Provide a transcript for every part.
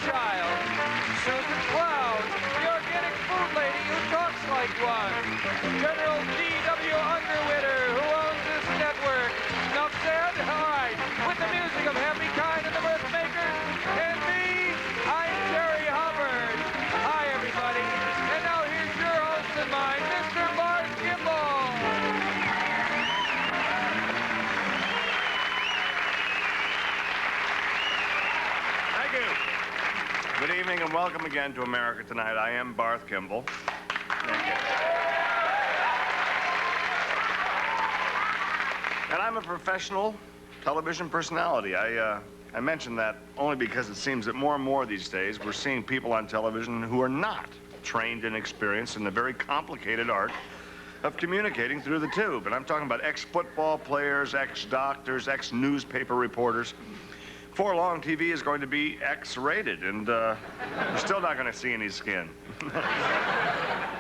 child. Susan Cloud, the organic food lady who talks like one. General D.W. Underwitter, who owns this network. Enough said? All right. With the music of Happy Kind and the Mirthmakers, and me, I'm Jerry Hubbard. Hi, everybody. And now here's your host and mine, Mr. Bart Kimball. Thank you. Good evening and welcome again to America Tonight. I am Barth Kimball. Thank you. And I'm a professional television personality. I mention that only because it seems that more and more these days we're seeing people on television who are not trained and experienced in the very complicated art of communicating through the tube. And I'm talking about ex-football players, ex-doctors, ex-newspaper reporters. Before long, TV is going to be X-rated, and we're still not going to see any skin.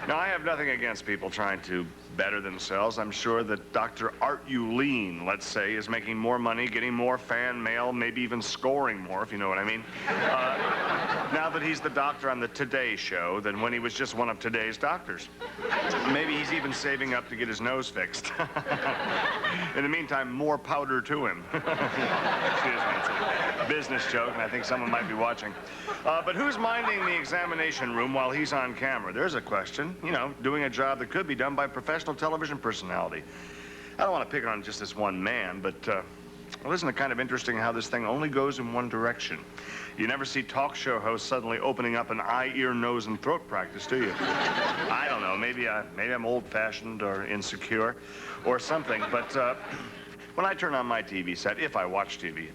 Now, I have nothing against people trying to better themselves. I'm sure that Dr. Art Uleen, let's say, is making more money, getting more fan mail, maybe even scoring more, if you know what I mean, now that he's the doctor on the Today Show than when he was just one of today's doctors. Maybe he's even saving up to get his nose fixed. In the meantime, more powder to him. Excuse me, it's a business joke, and I think someone might be watching. But who's minding the examination room while he's on camera? There's a question. You know, doing a job that could be done by a professional television personality. I don't want to pick on just this one man, but, well, isn't it kind of interesting how this thing only goes in one direction? You never see talk show hosts suddenly opening up an eye, ear, nose, and throat practice, do you? I don't know. Maybe I'm old-fashioned or insecure or something, but when I turn on my TV set, if I watch TV,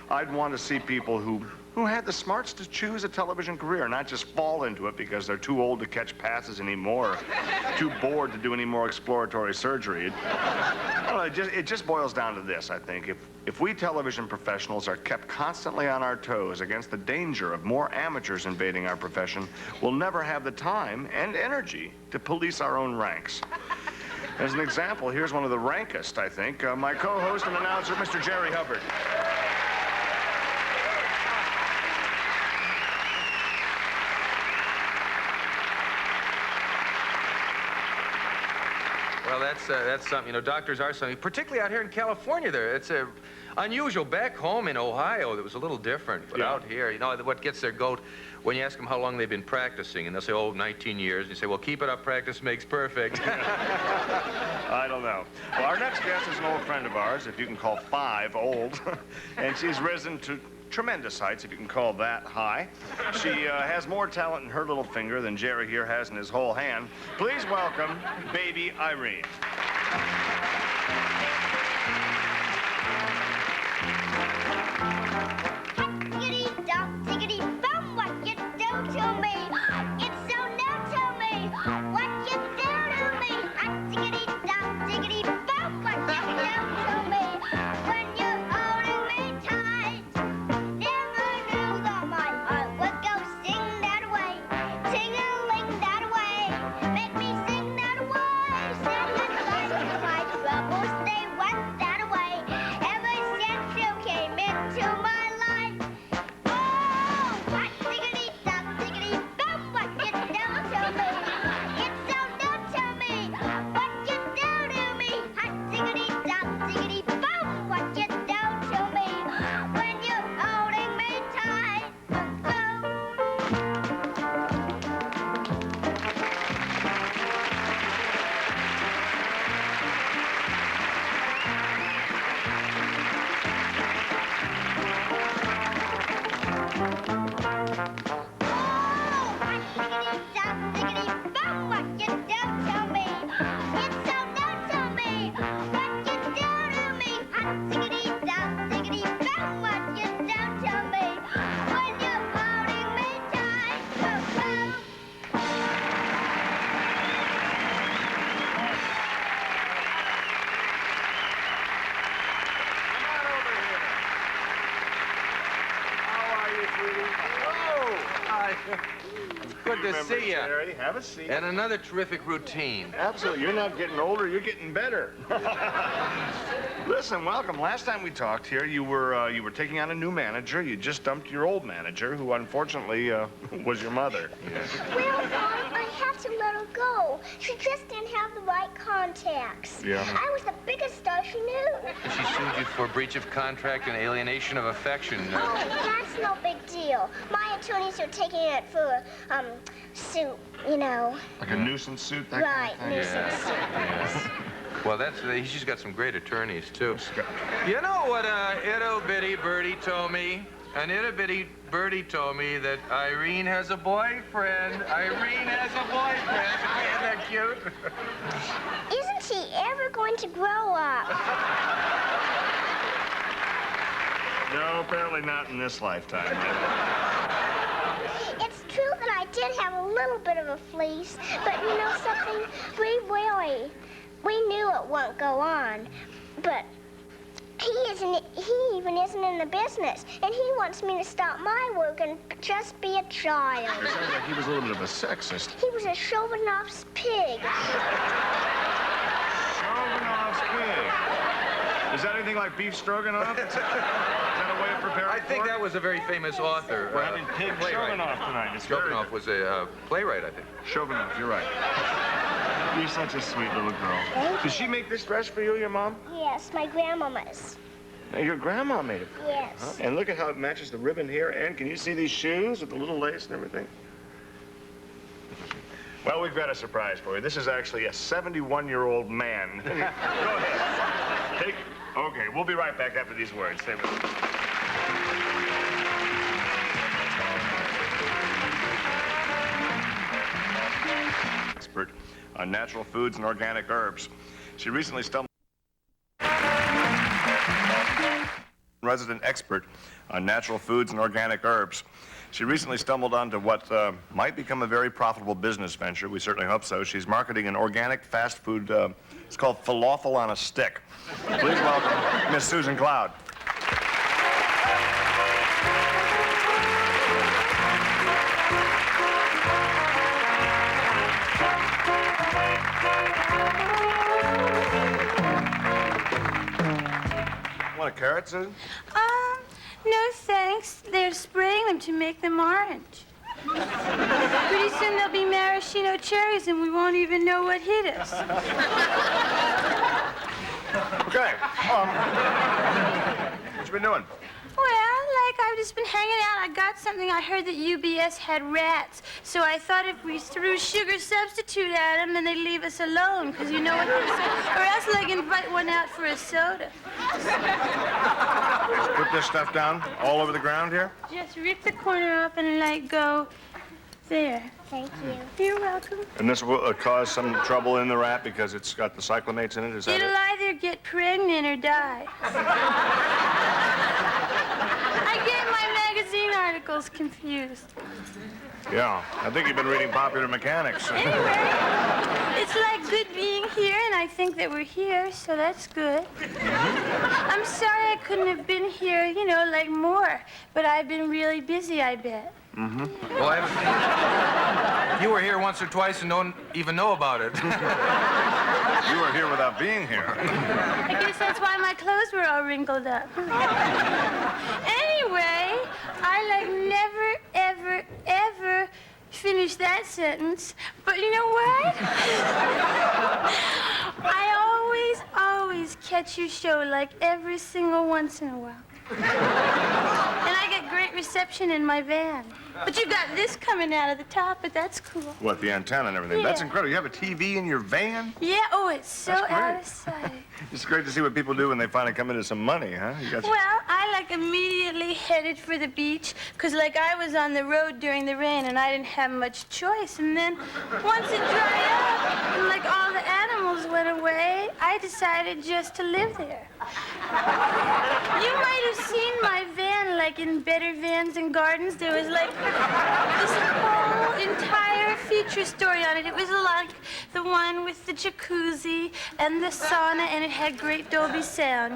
I'd want to see people who had the smarts to choose a television career, not just fall into it because they're too old to catch passes anymore, or too bored to do any more exploratory surgery. I don't know, it just boils down to this, I think. If we television professionals are kept constantly on our toes against the danger of more amateurs invading our profession, we'll never have the time and energy to police our own ranks. As an example, here's one of the rankest, I think, my co-host and announcer, Mr. Jerry Hubbard. Well, that's something. You know, doctors are something, particularly out here in California. It's unusual. Back home in Ohio, it was a little different. But out here, you know, what gets their goat, when you ask them how long they've been practicing, and they'll say, oh, 19 years. And you say, well, keep it up. Practice makes perfect. I don't know. Well, our next guest is an old friend of ours, if you can call 5 old. And she's risen to tremendous heights, if you can call that high. She has more talent in her little finger than Jerry here has in his whole hand. Please welcome Baby Irene. good to see you. Jerry. Have a seat. And another terrific routine. Absolutely. You're not getting older. You're getting better. Listen, welcome. Last time we talked here, you were taking on a new manager. You just dumped your old manager, who unfortunately was your mother. Yes. Well, Mom, I had to let her go. She just didn't have the right contacts. Yeah. I was the biggest star she knew. She sued you for breach of contract and alienation of affection. Oh, that's no big deal. My attorneys are taking it for, suit, you know. Like a nuisance suit, that Right, kind of thing? nuisance suit. Yes. Well, she's got some great attorneys, too. You know what ittle-bitty birdie told me? An ittle-bitty birdie told me that Irene has a boyfriend. Irene has a boyfriend. Isn't that cute? Isn't she ever going to grow up? No, apparently not in this lifetime. It's true that I did have a little bit of a fleece, but you know something? We knew it won't go on, but he even isn't in the business, and he wants me to stop my work and just be a child. It sounds like he was a little bit of a sexist. He was a chauvinov's pig. Chauvinov's pig. Is that anything like beef stroganoff? Is that a way of preparing I think that was a very famous author. We're having pig stroganoff tonight. It's very Stroganoff was a playwright, I think. Stroganoff, you're right. You're such a sweet little girl. Did she make this dress for you, your mom? Yes, my grandmama's. Now, your grandma made it for you. Yes. Huh? And look at how it matches the ribbon here. And can you see these shoes with the little lace and everything? Well, we've got a surprise for you. This is actually a 71-year-old man. Go ahead. Okay, we'll be right back after these words. Stay with us. Expert on natural foods and organic herbs. She recently stumbled... Resident expert on natural foods and organic herbs. She recently stumbled onto what might become a very profitable business venture. We certainly hope so. She's marketing an organic fast food, it's called Falafel on a Stick. Please welcome Miss Susan Cloud. Want a carrot, Susan? No thanks. They're spraying them to make them orange. Pretty soon there'll be maraschino cherries and we won't even know what hit us. Okay. What you been doing? Well, I've just been hanging out. I got something. I heard that UBS had rats. So I thought if we threw sugar substitute at them, then they'd leave us alone, because you know what they say. Or else they'd invite one out for a soda. Put this stuff down all over the ground here? Just rip the corner up and go there. Thank you. You're welcome. And this will cause some trouble in the rat because it's got the cyclamates in it, is that It'll it? either get pregnant or die. I get my magazine articles confused. Yeah, I think you've been reading Popular Mechanics. Anyway, it's like good being here, and I think that we're here, so that's good. I'm sorry I couldn't have been here, more, but I've been really busy, I bet. Well, you were here once or twice and don't even know about it. You were here without being here. I guess that's why my clothes were all wrinkled up. Anyway, I never, ever, ever finished that sentence. But you know what? I always catch your show every single once in a while. And I get great reception in my van. But you got this coming out of the top, but that's cool. What, the antenna and everything? Yeah. That's incredible. You have a TV in your van? Yeah, it's so That's great. out of sight. It's great to see what people do when they finally come into some money, huh? You got Well, I immediately headed for the beach, because I was on the road during the rain and I didn't have much choice. And then once it dried up and all the animals went away, I decided just to live there. You might have seen my van in Better Vans and Gardens. There was this whole entire feature story on it. It was the one with the jacuzzi and the sauna, and it had great Dolby sound,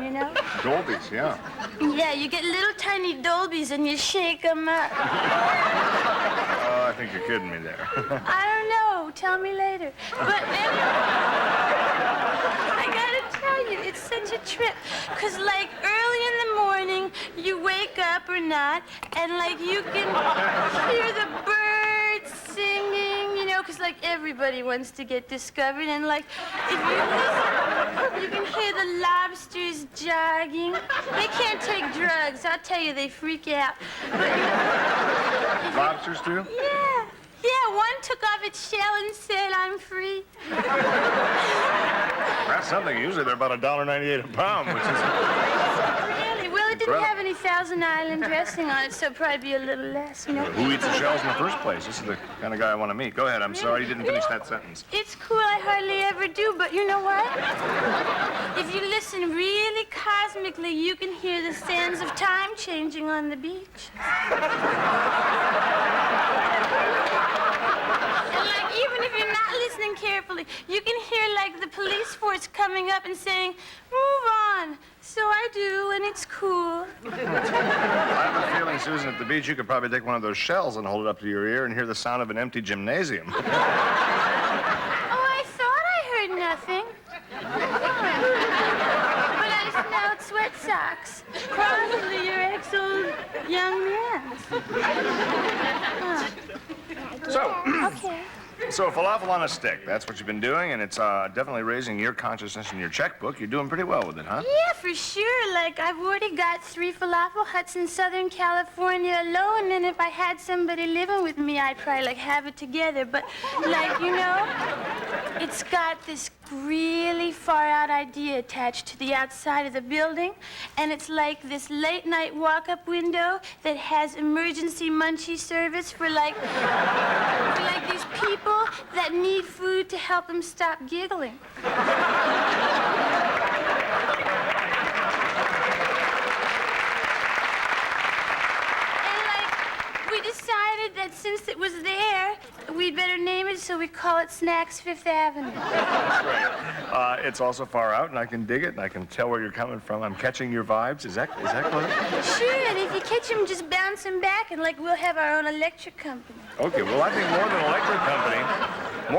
Dolby's, yeah. Yeah, you get little tiny Dolbys and you shake them up. I think you're kidding me there. I don't know. Tell me later. But anyway, I gotta tell you, it's such a trip. Because, like, early in the morning, you wake up or not, and, like, you can hear the birds singing, you know, because, like, everybody wants to get discovered. And, like, if you listen, you can hear the lobsters jogging. They can't take drugs. I'll tell you, they freak out. But, you know, Lobsters, too? yeah. Yeah, one took off its shell and said, "I'm free." That's something. Usually they're about $1.98 a pound, which is... Really? Well, it didn't have any Thousand Island dressing on it, so it'd probably be a little less, you know. Who eats the shells in the first place? This is the kind of guy I want to meet. Go ahead. I'm sorry you didn't finish that sentence. It's cool. I hardly ever do, but you know what? If you listen really cosmically, you can hear the sands of time changing on the beach. And, like, even if you're not listening carefully, you can hear, like, the police force coming up and saying, "Move on." So I do, and it's cool. I have a feeling, Susan, at the beach, you could probably take one of those shells and hold it up to your ear and hear the sound of an empty gymnasium. Oh, I thought I heard nothing. But I smelled sweat socks. Probably your ex-old young man's. Okay. So falafel on a stick, that's what you've been doing, and it's definitely raising your consciousness in your checkbook. You're doing pretty well with it, huh? Yeah, for sure. Like, I've already got 3 falafel huts in Southern California alone, and if I had somebody living with me, I'd probably, like, have it together. But, like, you know, it's got this really far-out idea attached to the outside of the building, and it's like this late-night walk-up window that has emergency munchie service for these people that need food to help them stop giggling. We decided that since it was there, we'd better name it, so we call it Snacks Fifth Avenue. That's right. It's also far out, and I can dig it, and I can tell where you're coming from. I'm catching your vibes. Is that correct? Sure, and if you catch them, just bounce them back, and, like, we'll have our own electric company. Okay, well, I think more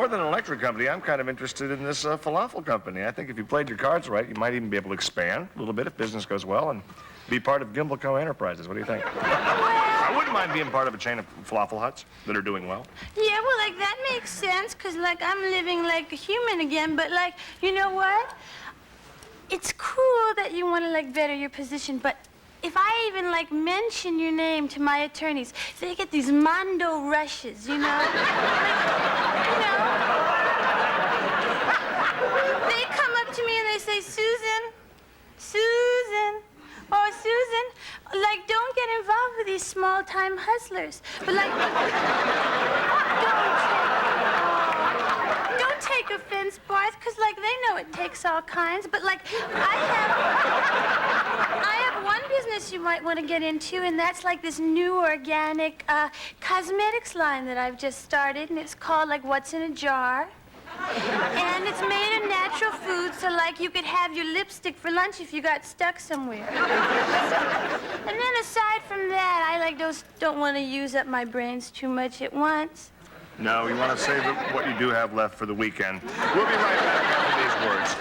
than an electric company, I'm kind of interested in this falafel company. I think if you played your cards right, you might even be able to expand a little bit if business goes well and be part of Gimbelco Enterprises. What do you think? I wouldn't mind being part of a chain of falafel huts that are doing well. Yeah, well, like, that makes sense, because, like, I'm living like a human again, but, like, you know what? It's cool that you want to, like, better your position, but if I even, like, mention your name to my attorneys, they get these mondo rushes, you know? They come up to me and they say, "Susan, Susan, oh, Susan, like, don't get involved with these small-time hustlers." But, like, don't take offense, Barth, because, like, they know it takes all kinds. But, like, I have one business you might want to get into, and that's, like, this new organic cosmetics line that I've just started, and it's called, like, What's in a Jar. And it's made of natural food, so, like, you could have your lipstick for lunch if you got stuck somewhere. And then aside from that, I, like, don't want to use up my brains too much at once. No, you want to save what you do have left for the weekend. We'll be right back after these words.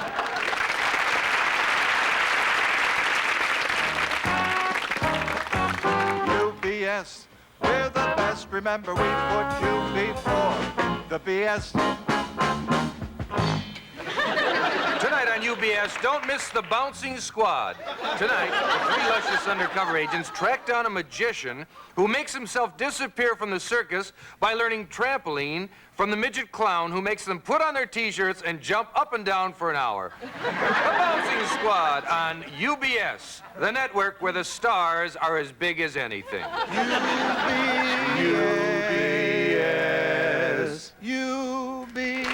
UBS, we're the best. Remember, we put you before the BS. Tonight on UBS, don't miss the Bouncing Squad. Tonight, the 3 luscious undercover agents track down a magician who makes himself disappear from the circus by learning trampoline from the midget clown who makes them put on their T-shirts and jump up and down for an hour. The Bouncing Squad on UBS, the network where the stars are as big as anything. UBS. UBS.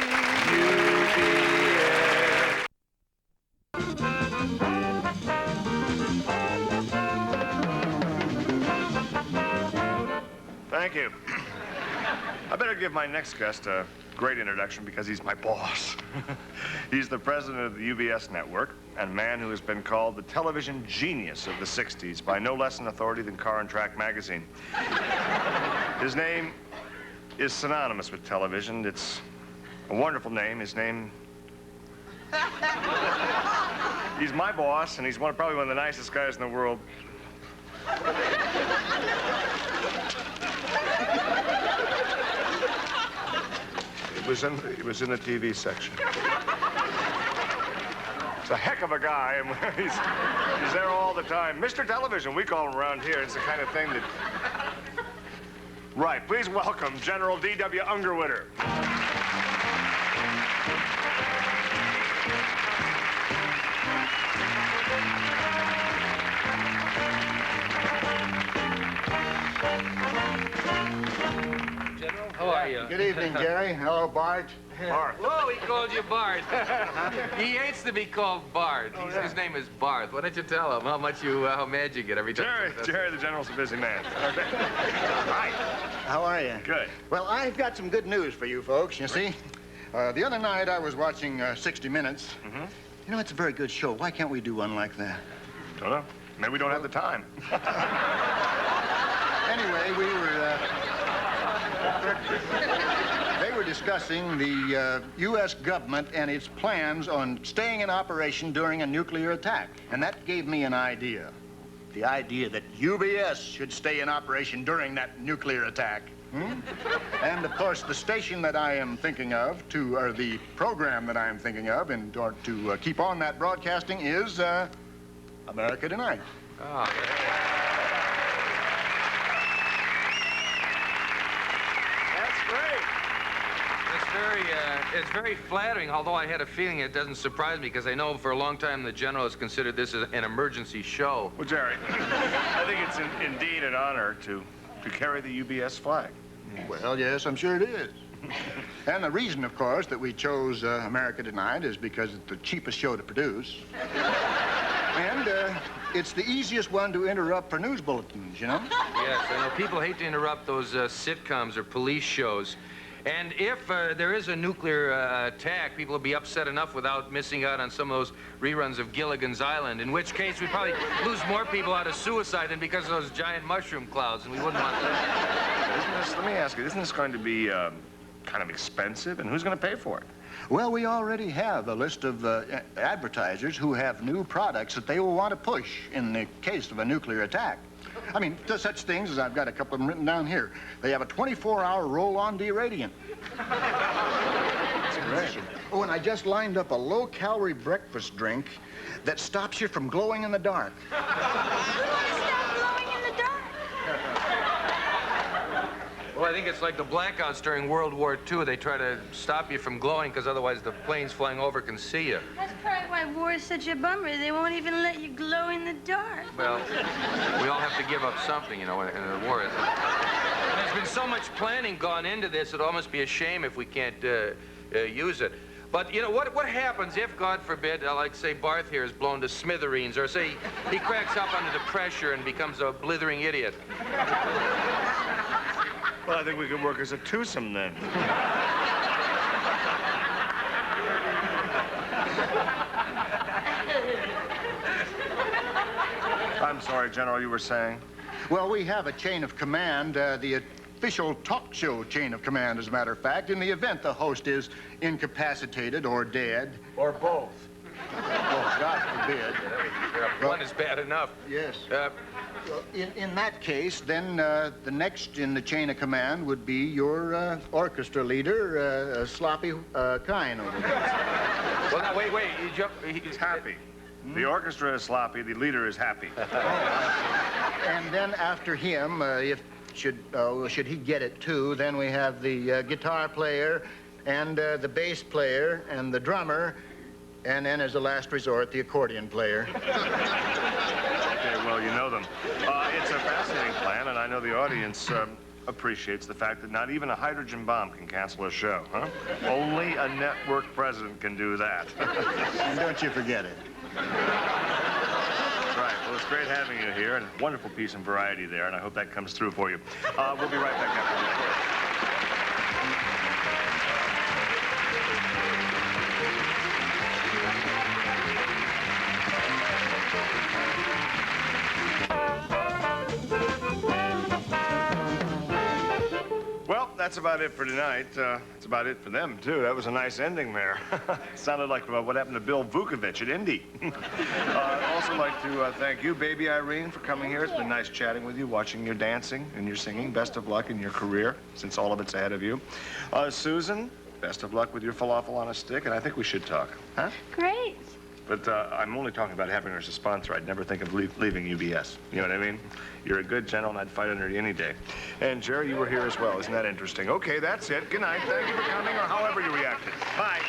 Thank you. I better give my next guest a great introduction because he's my boss. He's the president of the UBS network and a man who has been called the television genius of the 60s by no less an authority than Car and Track magazine. His name is synonymous with television. It's a wonderful name. His name... He's my boss, and he's probably one of the nicest guys in the world. It was in the TV section. It's a heck of a guy, and he's there all the time. Mr. Television, we call him around here. It's the kind of thing that... Right, please welcome General D.W. Ungerwitter. General, how are you? Good evening, Jerry. Hello, Bart. Bart. Whoa, he called you Bart. He hates to be called Bart. His name is Barth. Why don't you tell him how mad you get every time? Jerry, the General's a busy man. Hi. How are you? Good. Well, I've got some good news for you folks, you see. The other night I was watching 60 Minutes. Mm-hmm. You know, it's a very good show. Why can't we do one like that? Don't know. Maybe we don't have the time. Anyway, they were discussing the U.S. government and its plans on staying in operation during a nuclear attack. And that gave me an idea. The idea that UBS should stay in operation during that nuclear attack. And, of course, the station that I am thinking of, or the program that I am thinking of, in order to keep on that broadcasting is America Tonight. Oh, it's very flattering, although I had a feeling it doesn't surprise me because I know for a long time the General has considered this as an emergency show. Well, Jerry, I think it's indeed an honor to carry the UBS flag. Well, yes, I'm sure it is. And the reason, of course, that we chose America Tonight is because it's the cheapest show to produce. And it's the easiest one to interrupt for news bulletins, you know? Yes, I know people hate to interrupt those sitcoms or police shows. And if there is a nuclear attack, people will be upset enough without missing out on some of those reruns of Gilligan's Island, in which case we'd probably lose more people out of suicide than because of those giant mushroom clouds, and we wouldn't want that. Let me ask you, isn't this going to be kind of expensive, and who's going to pay for it? Well, we already have a list of advertisers who have new products that they will want to push in the case of a nuclear attack. I mean, just such things as I've got a couple of them written down here. They have a 24-hour roll-on deradiant. That's great. Oh, and I just lined up a low-calorie breakfast drink that stops you from glowing in the dark. You want to stop glowing in the dark? Well, I think it's like the blackouts during World War II. They try to stop you from glowing because otherwise the planes flying over can see you. That's probably why war is such a bummer. They won't even let you glow in the dark. Well, we all have to give up something, you know, in a war. There's been so much planning gone into this, it'd almost be a shame if we can't use it. But, you know, what happens if, God forbid, like, say, Barth here is blown to smithereens, or, say, he cracks up under the pressure and becomes a blithering idiot? Well, I think we could work as a twosome then. I'm sorry, General, you were saying? Well, we have a chain of command, the official talk show chain of command, as a matter of fact, in the event the host is incapacitated or dead. Or both. Oh, God forbid. One is bad enough. Yes. In that case, then the next in the chain of command would be your orchestra leader, Sloppy Kine over there. Well, now, wait. He's happy. The orchestra is sloppy, the leader is happy. And then after him, should he get it too, then we have the guitar player and the bass player and the drummer, and then as a last resort, the accordion player. Okay, well, you know them. It's a fascinating plan, and I know the audience appreciates the fact that not even a hydrogen bomb can cancel a show, huh? Only a network president can do that. And don't you forget it. Right. Well, it's great having you here, and wonderful piece and variety there, and I hope that comes through for you. We'll be right back after this. that's about it for tonight. That's about it for them, too. That was a nice ending there. Sounded like what happened to Bill Vukovich at Indy. I'd also like to thank you, baby Irene, for coming here. It's been nice chatting with you, watching your dancing and your singing. Best of luck in your career, since all of it's ahead of you. Susan, best of luck with your falafel on a stick, and I think we should talk, huh? Great. But I'm only talking about having her as a sponsor. I'd never think of leaving UBS. You know what I mean? You're a good general, and I'd fight under you any day. And, Jerry, you were here as well. Isn't that interesting? Okay, that's it. Good night. Thank you for coming, or however you reacted. Bye.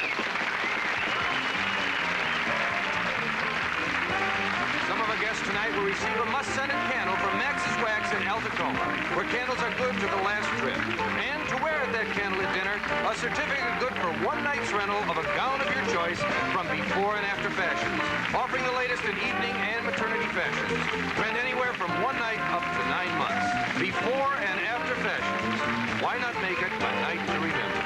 Some of our guests tonight will receive a must-scented candle from Max's Wax in El Tacoma, where candles are good to the last trip. And to wear at that candlelit dinner, a certificate good for one night's rental of a gown of your choice from Before and After Fashions, offering the latest in evening and maternity fashions. Rent anywhere from 1 night up to 9 months. Before and After Fashions. Why not make it a night to remember?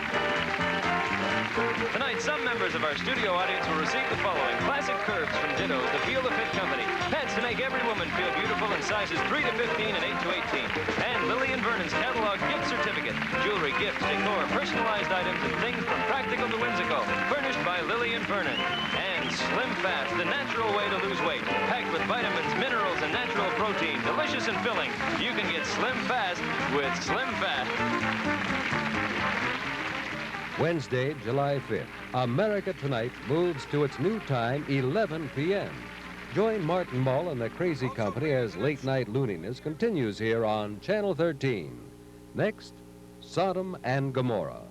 Tonight, some members of our studio audience will receive the following: classic curves from Ditto, the Feel the Fit Company, pants to make every woman feel beautiful in sizes 3 to 15 and 8 to 18, and Lillian Vernon's catalog gift certificate, jewelry, gifts, decor, personalized items, and things from practical to whimsical, furnished by Lillian Vernon. And Slim Fast, the natural way to lose weight, packed with vitamins, minerals, and natural protein, delicious and filling. You can get Slim Fast with Slim Fast. Wednesday, July 5th, America Tonight moves to its new time, 11 p.m. Join Martin Mull and the Crazy Company as late-night looniness continues here on Channel 13. Next, Sodom and Gomorrah.